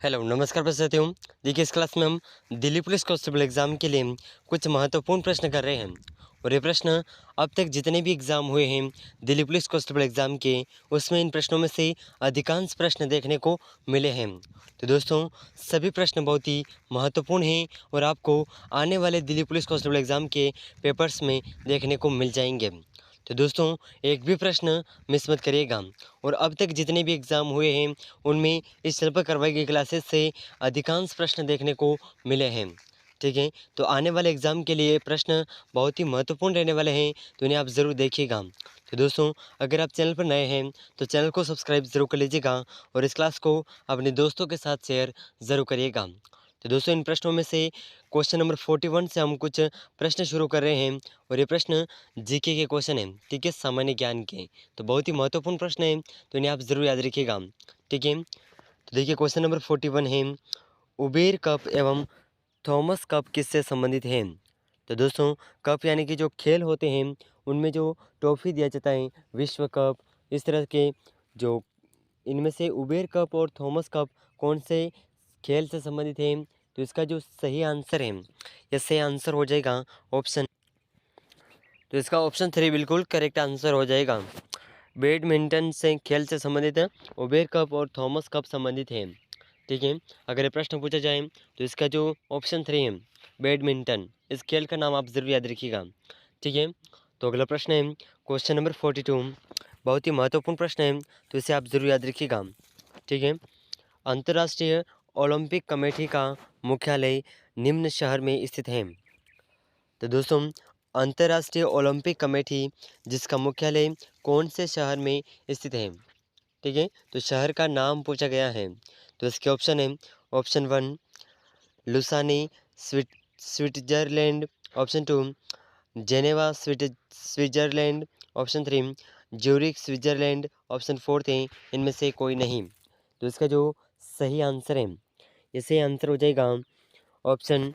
Hello नमस्कार साथियों। देखिए इस क्लास में हम दिल्ली पुलिस कांस्टेबल एग्ज़ाम के लिए कुछ महत्वपूर्ण प्रश्न कर रहे हैं और ये प्रश्न अब तक जितने भी एग्ज़ाम हुए हैं दिल्ली पुलिस कांस्टेबल एग्ज़ाम के, उसमें इन प्रश्नों में से अधिकांश प्रश्न देखने को मिले हैं। तो दोस्तों, सभी प्रश्न बहुत ही महत्वपूर्ण हैं और आपको आने वाले दिल्ली पुलिस कांस्टेबल एग्ज़ाम के पेपर्स में देखने को मिल जाएंगे। तो दोस्तों, एक भी प्रश्न मिस मत करिएगा और अब तक जितने भी एग्ज़ाम हुए हैं उनमें इस चैनल पर करवाई गई क्लासेस से अधिकांश प्रश्न देखने को मिले हैं। ठीक है, तो आने वाले एग्ज़ाम के लिए प्रश्न बहुत ही महत्वपूर्ण रहने वाले हैं, तो इन्हें आप ज़रूर देखिएगा। तो दोस्तों, अगर आप चैनल पर नए हैं तो चैनल को सब्सक्राइब ज़रूर कर लीजिएगा और इस क्लास को अपने दोस्तों के साथ शेयर ज़रूर करिएगा। तो दोस्तों, इन प्रश्नों में से क्वेश्चन नंबर 41 से हम कुछ प्रश्न शुरू कर रहे हैं और ये प्रश्न जीके के क्वेश्चन हैं। ठीक है, सामान्य ज्ञान के, तो बहुत ही महत्वपूर्ण प्रश्न हैं, तो इन्हें आप ज़रूर याद रखिएगा। ठीक है, तो देखिए क्वेश्चन नंबर 41 है, उबेर कप एवं थॉमस कप किससे संबंधित हैं? तो दोस्तों, कप यानी कि जो खेल होते हैं उनमें जो ट्रॉफी दिया जाता है, विश्व कप, इस तरह के जो, इनमें से उबेर कप और थॉमस कप कौन से खेल से संबंधित हैं? तो इसका जो सही आंसर है, या सही आंसर हो जाएगा ऑप्शन, तो इसका ऑप्शन 3 बिल्कुल करेक्ट आंसर हो जाएगा। बैडमिंटन से खेल से संबंधित है, उबेर कप और थॉमस कप संबंधित हैं। ठीक है, अगर ये प्रश्न पूछा जाए तो इसका जो ऑप्शन 3 है बैडमिंटन, इस खेल का नाम आप ज़रूर याद रखिएगा। ठीक है, तो अगला प्रश्न है क्वेश्चन नंबर 42, बहुत ही महत्वपूर्ण प्रश्न है, तो इसे आप ज़रूर याद रखिएगा। ठीक है, अंतर्राष्ट्रीय ओलंपिक कमेटी का मुख्यालय निम्न शहर में स्थित है। तो दोस्तों, अंतर्राष्ट्रीय ओलंपिक कमेटी जिसका मुख्यालय कौन से शहर में स्थित है? ठीक है, तो शहर का नाम पूछा गया है, तो इसके ऑप्शन है option 1 Lausanne Switzerland, option 2 Geneva Switzerland, option 3 Zurich Switzerland, option 4 है इनमें से कोई नहीं। तो इसका जो सही आंसर है, ये सही आंसर हो जाएगा ऑप्शन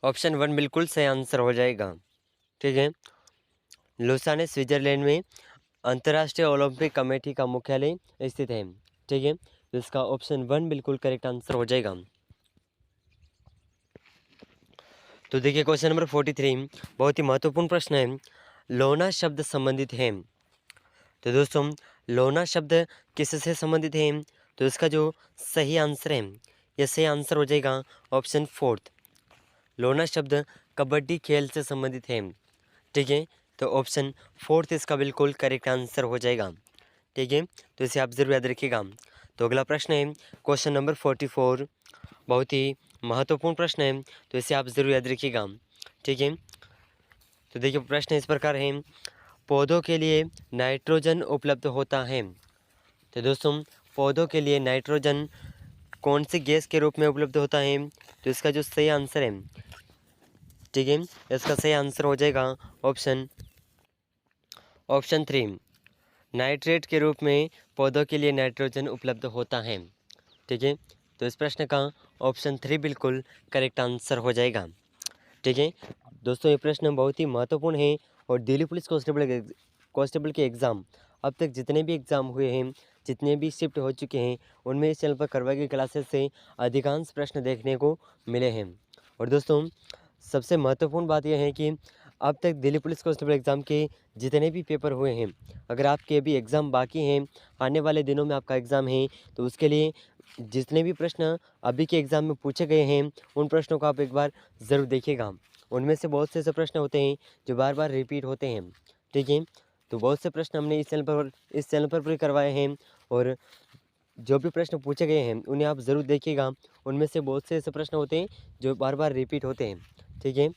1 बिल्कुल सही आंसर हो जाएगा। ठीक है, लुसाने स्विट्जरलैंड में अंतर्राष्ट्रीय ओलंपिक कमेटी का मुख्यालय स्थित है। ठीक है, तो इसका ऑप्शन 1 बिल्कुल करेक्ट आंसर हो जाएगा। तो देखिए क्वेश्चन नंबर 43, बहुत ही महत्वपूर्ण प्रश्न है, लोना शब्द संबंधित है। तो दोस्तों, लोना शब्द किससे संबंधित है? तो इसका जो सही आंसर है, यह सही आंसर हो जाएगा ऑप्शन 4, लोना शब्द कबड्डी खेल से संबंधित है। ठीक है, तो ऑप्शन 4 इसका बिल्कुल करेक्ट आंसर हो जाएगा। ठीक है, तो इसे आप ज़रूर याद रखिएगा। तो अगला प्रश्न है क्वेश्चन नंबर 44, बहुत ही महत्वपूर्ण प्रश्न है, तो इसे आप ज़रूर याद रखिएगा। ठीक है, तो देखिए प्रश्न इस प्रकार है, पौधों के लिए नाइट्रोजन उपलब्ध होता है। तो दोस्तों, पौधों के लिए नाइट्रोजन कौन सी गैस के रूप में उपलब्ध होता है? तो इसका जो सही आंसर है, ठीक है, इसका सही आंसर हो जाएगा ऑप्शन 3 नाइट्रेट के रूप में पौधों के लिए नाइट्रोजन उपलब्ध होता है। ठीक है, तो इस प्रश्न का ऑप्शन 3 बिल्कुल करेक्ट आंसर हो जाएगा। ठीक है, दोस्तों ये प्रश्न बहुत ही महत्वपूर्ण है और दिल्ली पुलिस कांस्टेबल के एग्ज़ाम, अब तक जितने भी एग्ज़ाम हुए हैं, जितने भी शिफ्ट हो चुके हैं, उनमें इस चैनल पर करवाई गई क्लासेस से अधिकांश प्रश्न देखने को मिले हैं। और दोस्तों, सबसे महत्वपूर्ण बात यह है कि अब तक दिल्ली पुलिस कांस्टेबल एग्ज़ाम के जितने भी पेपर हुए हैं, अगर आपके अभी एग्ज़ाम बाकी हैं, आने वाले दिनों में आपका एग्ज़ाम है, तो उसके लिए जितने भी प्रश्न अभी के एग्ज़ाम में पूछे गए हैं, उन प्रश्नों को आप एक बार ज़रूर देखिएगा। उनमें से बहुत से ऐसे प्रश्न होते हैं जो बार बार रिपीट होते हैं। ठीक है, तो बहुत से प्रश्न हमने इस चैनल पर भी करवाए हैं और जो भी प्रश्न पूछे गए हैं उन्हें आप ज़रूर देखिएगा। उनमें से बहुत से ऐसे प्रश्न होते हैं जो बार बार रिपीट होते हैं। ठीक है,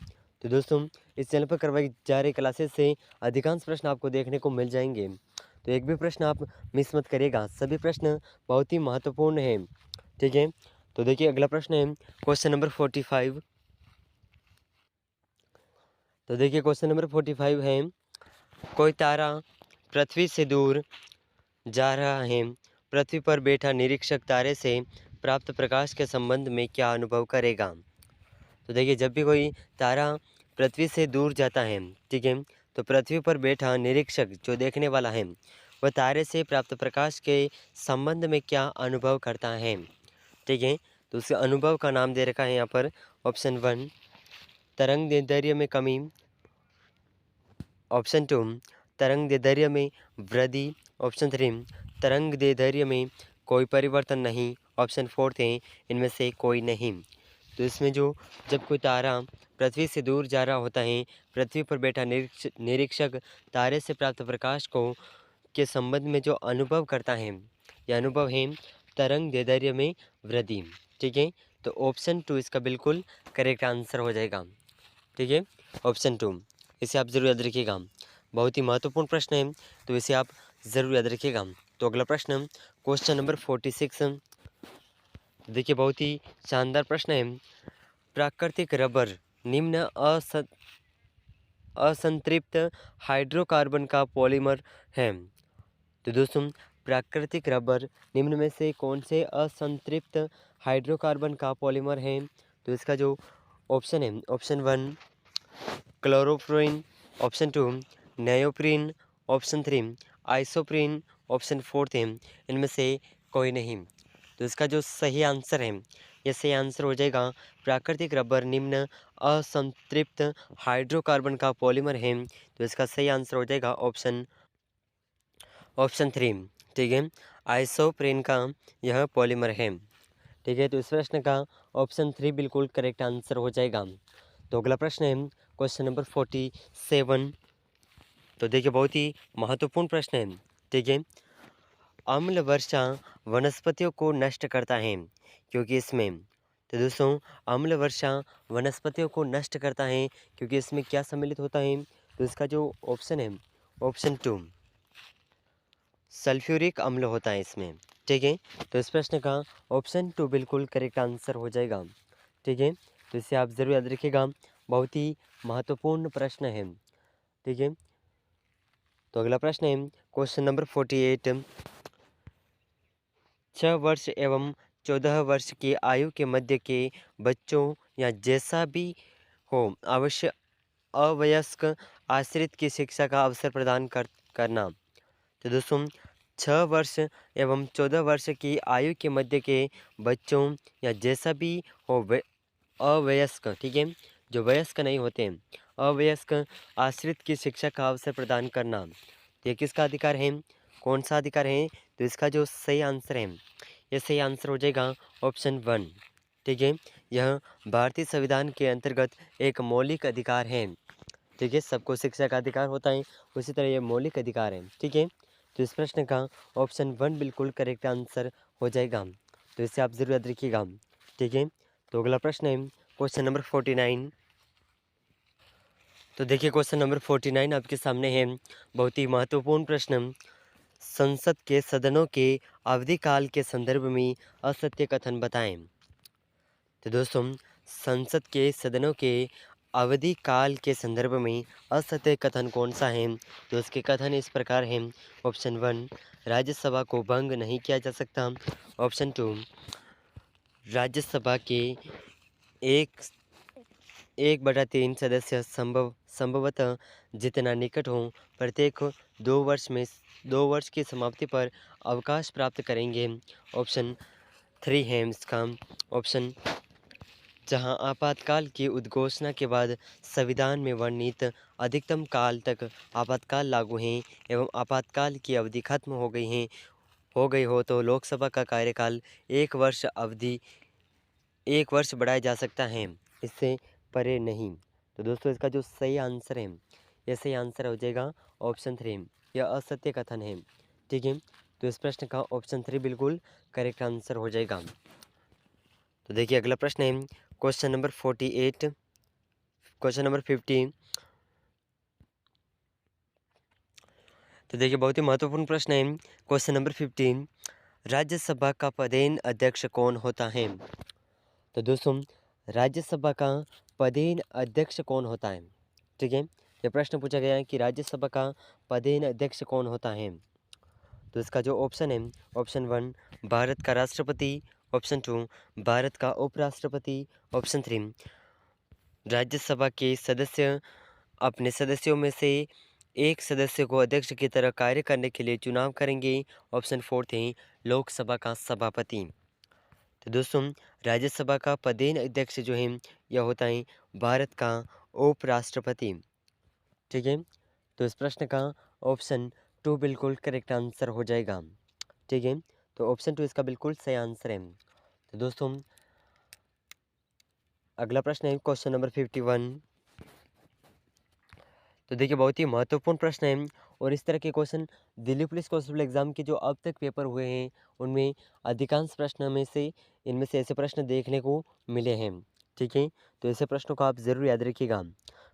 तो दोस्तों, इस चैनल पर करवाई जा रही क्लासेस से अधिकांश प्रश्न आपको देखने को मिल जाएंगे, तो एक भी प्रश्न आप मिस मत करिएगा, सभी प्रश्न बहुत ही महत्वपूर्ण हैं। ठीक है, तो देखिए अगला प्रश्न है क्वेश्चन नंबर 45। तो देखिए क्वेश्चन नंबर 45 है, कोई तारा पृथ्वी से दूर जा रहा है, पृथ्वी पर बैठा निरीक्षक तारे से प्राप्त प्रकाश के संबंध में क्या अनुभव करेगा? तो देखिए जब भी कोई तारा पृथ्वी से दूर जाता है, ठीक है, तो पृथ्वी पर बैठा निरीक्षक जो देखने वाला है, वह तारे से प्राप्त प्रकाश के संबंध में क्या अनुभव करता है। ठीक है, तो उसके अनुभव का नाम दे रखा है यहाँ पर ऑप्शन 1 तरंग दैर्ध्य में कमी, ऑप्शन 2 तरंग दैर्ध्य में वृद्धि, ऑप्शन 3 तरंग दैर्ध्य में कोई परिवर्तन नहीं, ऑप्शन 4 है इनमें से कोई नहीं। तो इसमें जो जब कोई तारा पृथ्वी से दूर जा रहा होता है, पृथ्वी पर बैठा निरीक्षक तारे से प्राप्त प्रकाश को के संबंध में जो अनुभव करता है, यह अनुभव है तरंग दैर्ध्य में वृद्धि। ठीक है, तो ऑप्शन 2 इसका बिल्कुल करेक्ट आंसर हो जाएगा। ठीक है, ऑप्शन 2 इसे आप ज़रूर याद रखिएगा, बहुत ही महत्वपूर्ण प्रश्न है, तो इसे आप ज़रूर याद रखिएगा। तो अगला प्रश्न क्वेश्चन नंबर 46, देखिए बहुत ही शानदार प्रश्न है। प्राकृतिक रबर निम्न असंतृप्त हाइड्रोकार्बन का पॉलीमर है। तो दोस्तों प्राकृतिक रबर निम्न में से कौन से असंतृप्त हाइड्रोकार्बन का पॉलीमर है। तो इसका जो ऑप्शन है option 1 chloroprene, option 2 neoprene, option 3 isoprene, option 4 है इनमें से कोई नहीं। तो इसका जो सही आंसर है, यह सही आंसर हो जाएगा प्राकृतिक रबर निम्न असंतृप्त हाइड्रोकार्बन का पॉलीमर है। तो इसका सही आंसर हो जाएगा ऑप्शन 3। ठीक है, आइसोप्रीन का यह पॉलीमर है। ठीक है, तो इस प्रश्न का ऑप्शन 3 बिल्कुल करेक्ट आंसर हो जाएगा। तो अगला प्रश्न है क्वेश्चन नंबर 47। तो देखिए बहुत ही महत्वपूर्ण प्रश्न है। ठीक है, अम्ल वर्षा वनस्पतियों को नष्ट करता है क्योंकि इसमें, तो दोस्तों अम्ल वर्षा वनस्पतियों को नष्ट करता है क्योंकि इसमें क्या सम्मिलित होता है। तो इसका जो ऑप्शन है ऑप्शन 2 सल्फ्यूरिक अम्ल होता है इसमें। ठीक है, तो इस प्रश्न का ऑप्शन 2 बिल्कुल करेक्ट आंसर हो जाएगा। ठीक है, तो इसे आप ज़रूर याद रखिएगा, बहुत ही महत्वपूर्ण प्रश्न है। ठीक है, तो अगला प्रश्न है क्वेश्चन नंबर 48। 6 वर्ष एवं 14 वर्ष की आयु के मध्य के बच्चों या जैसा भी हो अवश्य अवयस्क आश्रित की शिक्षा का अवसर प्रदान करना। तो दोस्तों 6 वर्ष एवं 14 वर्ष की आयु के मध्य के बच्चों या जैसा भी हो अवयस्क, ठीक है, जो वयस्क नहीं होते अवयस्क आश्रित की शिक्षा का अवसर प्रदान करना। ये किसका अधिकार है, कौन सा अधिकार है। तो इसका जो सही आंसर है, यह सही आंसर हो जाएगा ऑप्शन 1। ठीक है, यह भारतीय संविधान के अंतर्गत एक मौलिक अधिकार है। ठीक है, सबको शिक्षा का अधिकार होता है, उसी तरह ये मौलिक अधिकार है। ठीक है, तो इस प्रश्न का ऑप्शन 1 बिल्कुल करेक्ट आंसर हो जाएगा। तो इसे आप ज़रूर याद रखिएगा। ठीक है, तो अगला प्रश्न है क्वेश्चन नंबर 49। तो देखिए क्वेश्चन नंबर 49 आपके सामने है, बहुत ही महत्वपूर्ण प्रश्न। संसद के सदनों के अवधि काल के संदर्भ में असत्य कथन बताएं। तो दोस्तों संसद के सदनों के अवधि काल के संदर्भ में असत्य कथन कौन सा है। तो उसके कथन इस प्रकार हैं। ऑप्शन 1 राज्यसभा को भंग नहीं किया जा सकता, ऑप्शन 2 राज्यसभा के एक 1/3 सदस्य संभवतः जितना निकट हो प्रत्येक 2 वर्ष की समाप्ति पर अवकाश प्राप्त करेंगे, ऑप्शन 3 है इसका ऑप्शन, जहां आपातकाल की उद्घोषणा के बाद संविधान में वर्णित अधिकतम काल तक आपातकाल लागू है एवं आपातकाल की अवधि खत्म हो गई हो तो लोकसभा का कार्यकाल 1 वर्ष बढ़ाया जा सकता है, इससे परे नहीं। तो दोस्तों इसका जो सही आंसर है, यह सही आंसर हो जाएगा ऑप्शन 3, यह असत्य कथन है। ठीक है, तो इस प्रश्न का ऑप्शन 3 बिल्कुल करेक्ट आंसर हो जाएगा। तो देखिए अगला प्रश्न है क्वेश्चन नंबर 48, क्वेश्चन नंबर 50। तो देखिए बहुत ही महत्वपूर्ण प्रश्न है क्वेश्चन नंबर 15। राज्यसभा का पदेन अध्यक्ष कौन होता है। तो दोस्तों राज्यसभा का पदेन अध्यक्ष कौन होता है। ठीक है, यह प्रश्न पूछा गया है कि राज्यसभा का पदेन अध्यक्ष कौन होता है। तो इसका जो ऑप्शन है ऑप्शन 1 भारत का राष्ट्रपति, ऑप्शन 2 भारत का उपराष्ट्रपति, ऑप्शन 3 राज्यसभा के सदस्य अपने सदस्यों में से एक सदस्य को अध्यक्ष की तरह कार्य करने के लिए चुनाव करेंगे? ऑप्शन 4 है लोकसभा का सभापति। तो दोस्तों राज्यसभा का पदेन अध्यक्ष जो है यह होता है भारत का उपराष्ट्रपति। ठीक है, तो इस प्रश्न का ऑप्शन 2 बिल्कुल करेक्ट आंसर हो जाएगा। ठीक है, तो ऑप्शन 2 इसका बिल्कुल सही आंसर है। तो दोस्तों अगला प्रश्न है क्वेश्चन नंबर 51। तो देखिए बहुत ही महत्वपूर्ण प्रश्न है और इस तरह के question Delhi police constable exam के जो अब तक पेपर हुए हैं उनमें अधिकांश प्रश्न में से इनमें से ऐसे प्रश्न देखने को मिले हैं। ठीक है, तो ऐसे प्रश्नों को आप ज़रूर याद रखिएगा,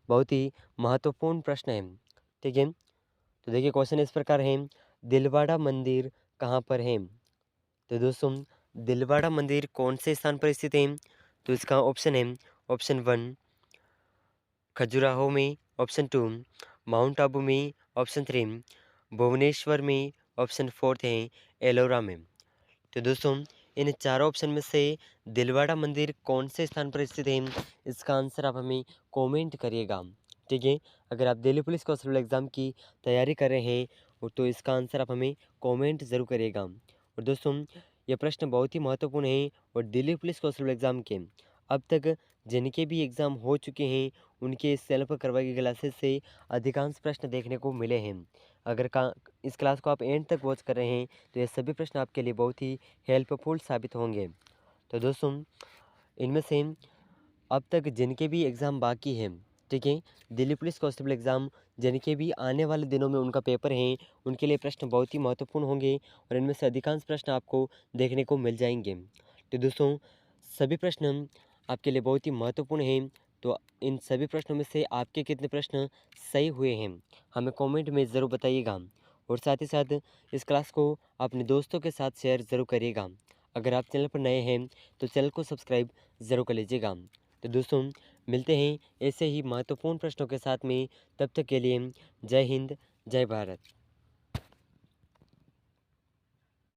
बहुत ही महत्वपूर्ण प्रश्न है। ठीक है, तो देखिए क्वेश्चन इस प्रकार है, दिलवाड़ा मंदिर कहाँ पर है? तो दोस्तों दिलवाड़ा मंदिर कौन से स्थान पर स्थित है? तो इसका ऑप्शन है ऑप्शन 1 खजुराहो में, ऑप्शन 2 माउंट आबू में, ऑप्शन 3 भुवनेश्वर में, ऑप्शन 4 है एलोरा में। तो दोस्तों इन चारों ऑप्शन में से दिलवाड़ा मंदिर कौन से स्थान पर स्थित है, इसका आंसर आप हमें कमेंट करिएगा। ठीक है, अगर आप दिल्ली पुलिस कांस्टेबल एग्ज़ाम की तैयारी कर रहे हैं तो इसका आंसर आप हमें कमेंट ज़रूर करिएगा। और दोस्तों ये प्रश्न बहुत ही महत्वपूर्ण है और दिल्ली पुलिस कांस्टेबल एग्ज़ाम के अब तक जिनके भी एग्ज़ाम हो चुके हैं उनके सेल्फ करवाई गई क्लासेस से अधिकांश प्रश्न देखने को मिले हैं। अगर इस क्लास को आप एंड तक वॉच कर रहे हैं तो ये सभी प्रश्न आपके लिए बहुत ही हेल्पफुल साबित होंगे। तो दोस्तों इनमें से अब तक जिनके भी एग्ज़ाम बाकी हैं, ठीक है, दिल्ली पुलिस कांस्टेबल एग्ज़ाम जिनके भी आने वाले दिनों में उनका पेपर है उनके लिए प्रश्न बहुत ही महत्वपूर्ण होंगे और इनमें से अधिकांश प्रश्न आपको देखने को मिल जाएंगे। तो दोस्तों सभी प्रश्न आपके लिए बहुत ही महत्वपूर्ण हैं। तो इन सभी प्रश्नों में से आपके कितने प्रश्न सही हुए हैं हमें कमेंट में ज़रूर बताइएगा और साथ ही साथ इस क्लास को अपने दोस्तों के साथ शेयर ज़रूर करिएगा। अगर आप चैनल पर नए हैं तो चैनल को सब्सक्राइब ज़रूर कर लीजिएगा। तो दोस्तों मिलते हैं ऐसे ही महत्वपूर्ण प्रश्नों के साथ में, तब तक के लिए जय हिंद जय भारत।